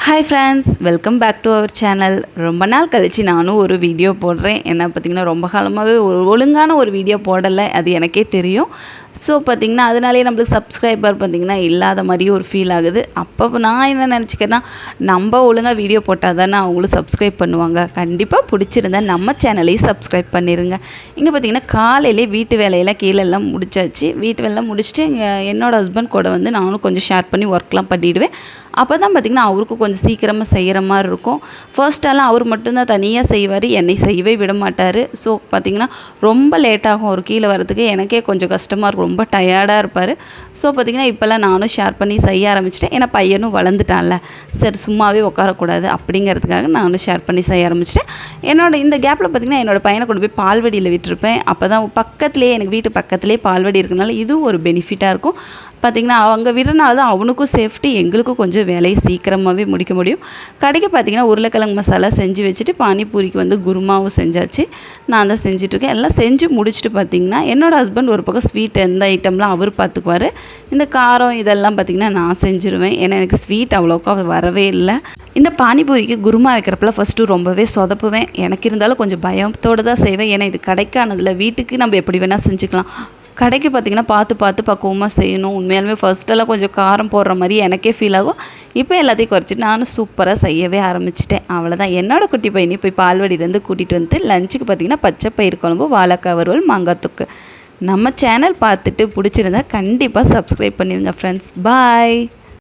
Hi friends, welcome back to our channel. ரொம்ப நாள் கழிச்சு நானும் ஒரு வீடியோ போடுறேன். என்ன பார்த்தீங்கன்னா ரொம்ப காலமாகவே ஒழுங்கான ஒரு வீடியோ போடலை, அது எனக்கே தெரியும். ஸோ பார்த்தீங்கன்னா அதனாலேயே நம்மளுக்கு சப்ஸ்கிரைபர் பார்த்தீங்கன்னா இல்லாத மாதிரியே ஒரு ஃபீல் ஆகுது. அப்போ நான் என்ன நினச்சிக்கிறேன்னா, நம்ம ஒழுங்காக வீடியோ போட்டால் தானே அவங்களும் சப்ஸ்கிரைப் பண்ணுவாங்க. கண்டிப்பாக பிடிச்சிருந்தா நம்ம சேனலையும் சப்ஸ்கிரைப் பண்ணிடுங்க. இங்கே பார்த்தீங்கன்னா காலையிலே வீட்டு வேலையெல்லாம் கீழெல்லாம் முடிச்சாச்சு. வீட்டு வேலையெல்லாம் முடிச்சுட்டு என்னோடய ஹஸ்பண்ட் கூட வந்து நானும் கொஞ்சம் ஷேர் பண்ணி ஒர்க்லாம் பண்ணிவிடுவேன். அப்போ தான் பார்த்திங்கன்னா அவருக்கும் கொஞ்சம் சீக்கிரமாக செய்கிற மாதிரி இருக்கும். ஃபர்ஸ்ட்டெல்லாம் அவர் மட்டும்தான் தனியாக செய்வார், என்னை செய்யவே விட மாட்டார். ஸோ பார்த்திங்கன்னா ரொம்ப லேட்டாகும் அவர் கீழே வரதுக்கு. எனக்கே கொஞ்சம் கஷ்டமாக இருக்கும், ரொம்ப டயர்டாக இருப்பார். ஸோ பார்த்திங்கன்னா இப்போல்லாம் நானும் ஷேர் பண்ணி செய்ய ஆரம்பிச்சிட்டேன். ஏன்னா பையனும் வளர்ந்துட்டான்ல, சரி சும்மாவே உட்காரக்கூடாது அப்படிங்கிறதுக்காக நானும் ஷேர் பண்ணி செய்ய ஆரம்பிச்சிட்டேன். இந்த கேப்பில் பார்த்திங்கன்னா என்னோடய பையனை கொண்டு போய் பால்வடியில் விட்டுருப்பேன். அப்போ தான் பக்கத்துலேயே, எனக்கு வீட்டு பக்கத்துலேயே பால்வடி இருக்கனால இதுவும் ஒரு பெனிஃபிட்டாக இருக்கும். பார்த்திங்கன்னா அவங்க விடுறனால தான் அவனுக்கும் சேஃப்டி, எங்களுக்கும் கொஞ்சம் வேலையை சீக்கிரமாகவே முடிக்க முடியும். கடைக்கு பார்த்திங்கன்னா உருளைக்கிழங்கு மசாலா செஞ்சு வச்சுட்டு பானிபூரிக்கு வந்து குருமாவும் செஞ்சாச்சு. நான் தான் செஞ்சிட்ருக்கேன். எல்லாம் செஞ்சு முடிச்சுட்டு பார்த்திங்கன்னா என்னோடய ஹஸ்பண்ட் ஒரு பக்கம் ஸ்வீட் எந்த ஐட்டம்லாம் அவர் பார்த்துக்குவார். இந்த காரம் இதெல்லாம் பார்த்திங்கன்னா நான் செஞ்சுருவேன். ஏன்னா எனக்கு ஸ்வீட் அவ்வளோக்கா வரவே இல்லை. இந்த பானிபூரிக்கு குருமா வைக்கிறப்பெல்லாம் ஃபஸ்ட்டு ரொம்பவே சொதப்புவேன். எனக்கு இருந்தாலும் கொஞ்சம் பயத்தோடு தான் செய்வேன். ஏன்னா இது கடைக்கானதில், வீட்டுக்கு நம்ம எப்படி வேணால் செஞ்சுக்கலாம். கடைக்கு பார்த்திங்கன்னா பார்த்து பக்குவமாக செய்யணும். உண்மையாலுமே ஃபர்ஸ்ட்டெல்லாம் கொஞ்சம் காரம் போடுற மாதிரி எனக்கே ஃபீல் ஆகும். இப்போ எல்லாத்தையும் குறைச்சிட்டு நானும் சூப்பராக செய்யவே ஆரம்பிச்சிட்டேன். அவ்வளோதான். என்னோடய குட்டி பையனையும் போய் பால்வடியிலேருந்து கூட்டிகிட்டு வந்து லஞ்சுக்கு பார்த்திங்கன்னா பச்சை பயிர் குழம்பு, வாழைக்காய் வறுவல், மாங்காய் தொக்கு. நம்ம சேனல் பார்த்துட்டு பிடிச்சிருந்தா கண்டிப்பாக சப்ஸ்கிரைப் பண்ணிடுங்க ஃப்ரெண்ட்ஸ். பாய்.